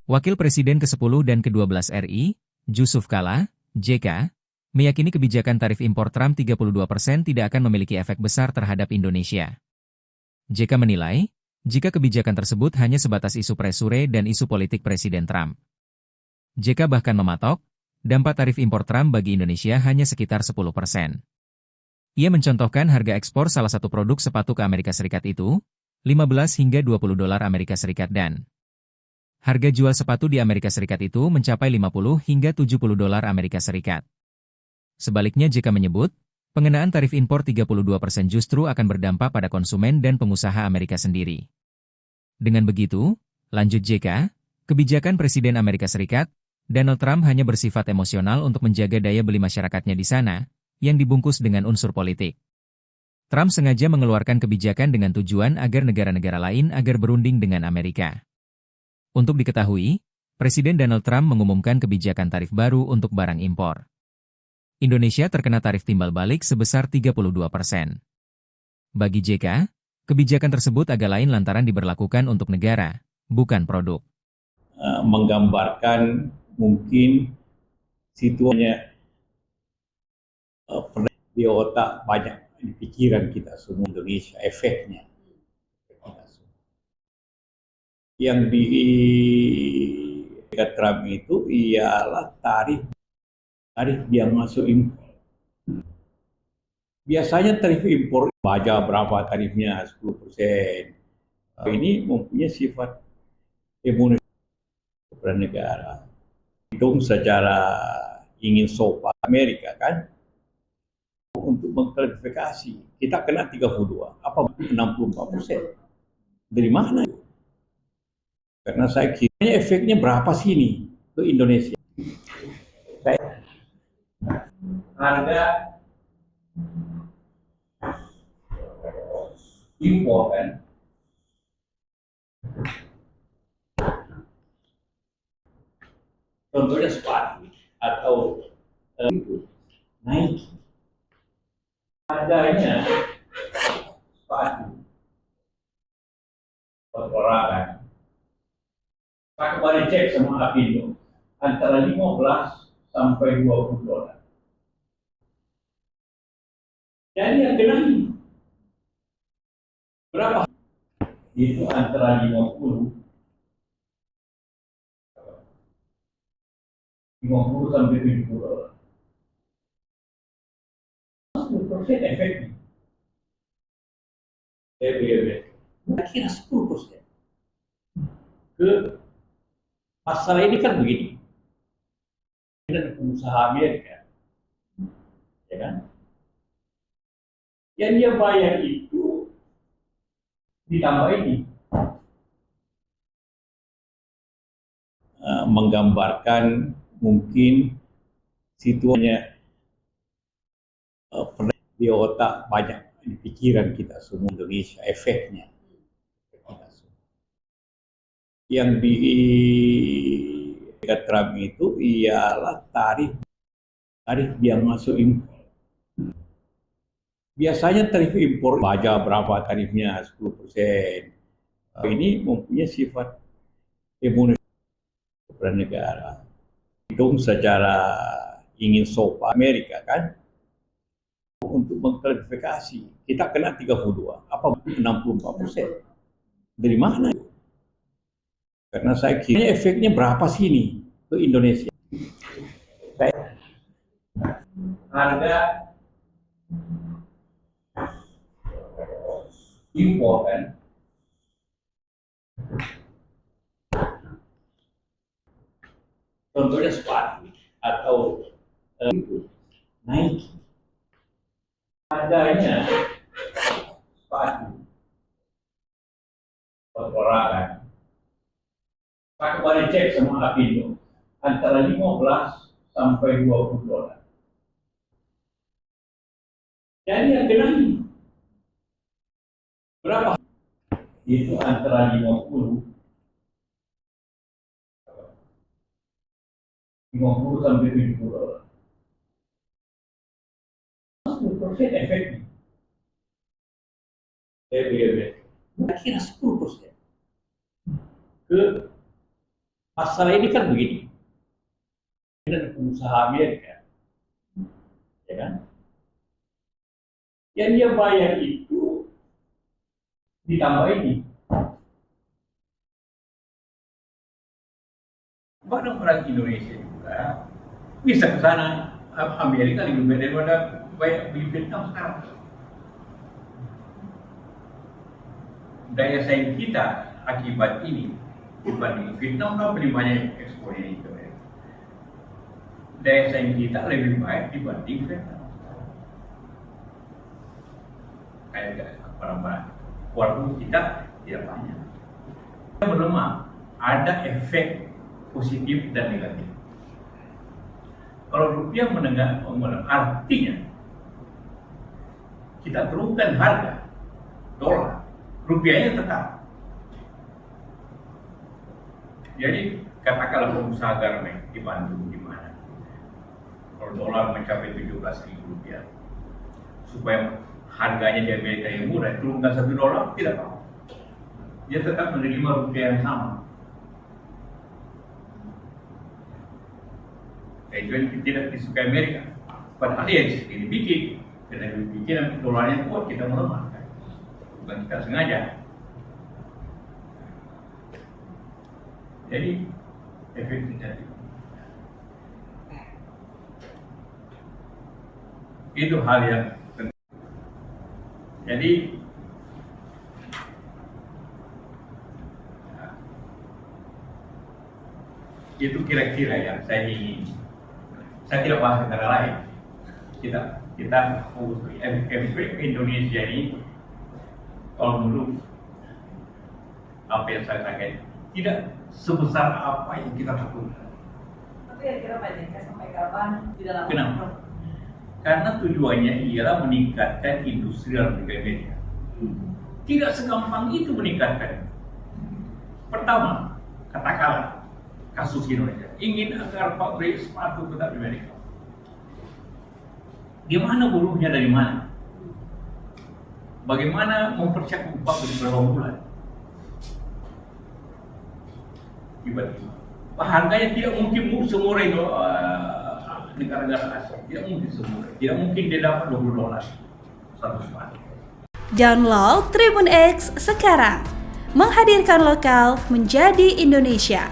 Wakil Presiden ke-10 dan ke-12 RI, Jusuf Kalla, JK, meyakini kebijakan tarif impor Trump 32% tidak akan memiliki efek besar terhadap Indonesia. JK menilai, jika kebijakan tersebut hanya sebatas isu presure dan isu politik Presiden Trump. JK bahkan mematok, dampak tarif impor Trump bagi Indonesia hanya sekitar 10%. Ia mencontohkan harga ekspor salah satu produk sepatu ke Amerika Serikat itu, 15 hingga 20 dolar Amerika Serikat dan harga jual sepatu di Amerika Serikat itu mencapai 50 hingga 70 dolar Amerika Serikat. Sebaliknya JK menyebut, pengenaan tarif impor 32% justru akan berdampak pada konsumen dan pengusaha Amerika sendiri. Dengan begitu, lanjut JK, kebijakan Presiden Amerika Serikat, Donald Trump hanya bersifat emosional untuk menjaga daya beli masyarakatnya di sana, yang dibungkus dengan unsur politik. Trump sengaja mengeluarkan kebijakan dengan tujuan agar negara-negara lain agar berunding dengan Amerika. Untuk diketahui, Presiden Donald Trump mengumumkan kebijakan tarif baru untuk barang impor. Indonesia terkena tarif timbal balik sebesar 32%. Bagi JK, kebijakan tersebut agak lain lantaran diberlakukan untuk negara, bukan produk. Menggambarkan mungkin situasinya di otak banyak di pikiran kita semua Indonesia, efeknya. Yang di Trump itu ialah tarif yang masuk impor. Biasanya tarif impor baja berapa tarifnya 10%. Ini mempunyai sifat imunisasi pada negara. Hitung secara ingin sopan Amerika kan untuk mengklarifikasi kita kena 32, apa 64%? Dari mana? Karena saya kira efeknya berapa sih ini ke Indonesia? Harga impor kan contohnya sepatu atau naik harganya sepatu olahraga. Saya kemarin cek sama Apindo antara 15 sampai 20 dolar. Jadi yang kena ini berapa? Itu antara 50 sampai 70 dolar. 10% efeknya. Kira 10%. Ke masalah ini kan begini. Dan pengusaha Amerika, ya kan? Yang dia bayar itu ditambah ini. Menggambarkan mungkin situasinya di otak banyak di pikiran kita semua Indonesia, efeknya. Yang di Trump itu ialah tarif yang masuk impor. Biasanya tarif impor baja berapa tarifnya 10%. Ini mempunyai sifat imunisasi pada negara. Hitung secara ingin sopan Amerika kan untuk mengklarifikasi kita kena 32, apa 64%? Dari mana? Karena saya kira efeknya berapa sih ini ke Indonesia? Harga impor kan contohnya sepatu atau naik harganya sepatu olahraga. Saya kemarin cek sama Apindo antara 15 sampai 20 dolar. Jadi yang kena ini berapa? Itu antara 50 sampai 70 dolar. 10% efeknya. Kira 10%. Ke Masalah ini kan begini, dan pengusaha Amerika, ya kan? Yang dia bayar itu ditambah ini. Barang-barang Indonesia juga bisa ke sana. Amerika lebih baik daripada bayar di Vietnam sekarang. Daya saing kita akibat ini dibanding Vietnam kan lebih banyak ekspornya itu. Daya saing kita lebih baik dibanding Vietnam. Kayak barang-barang walaupun kita tidak banyak. Kita melemah, ada efek positif dan negatif. Kalau rupiah menengah, artinya kita turunkan harga dolar, rupiahnya tetap. Jadi katakanlah pengusaha garmen di Bandung di mana, kalau dolar mencapai 17.000 rupiah, supaya harganya di Amerika yang murah, turunkan $1 tidak apa. Dia tetap menerima rupiah yang sama. Itu yang tidak disukai Amerika. Padahal dia sendiri bikin, karena bikin dolarnya kuat kita melemah. Bukan kita sengaja. Jadi efek negatif. Itu hal yang penting. Jadi itu kira-kira yang saya ingin. Saya tidak bahas negara lain. Kita fokus di efek Indonesia ini. Kalau menurut apa yang saya sampaikan, tidak sebesar apa yang kita lakukan. Tapi kira-kira Pak JK sampai kapan tidak lakukan? Kenapa? Karena tujuannya ialah meningkatkan industri dalam negeri Amerika. Tidak segampang itu meningkatkan. Pertama, katakanlah kasus Indonesia ingin agar pabrik sepatu tetap di Amerika. Di mana buruhnya dari mana? Bagaimana mempersiapkan upah beberapa bulan? Tiba-tiba harganya tidak mungkin semurah itu negara-negara Asia. Tidak mungkin semurah. Tidak mungkin dia dapat $20 satu sepatu. Download Tribun X sekarang, menghadirkan lokal menjadi Indonesia.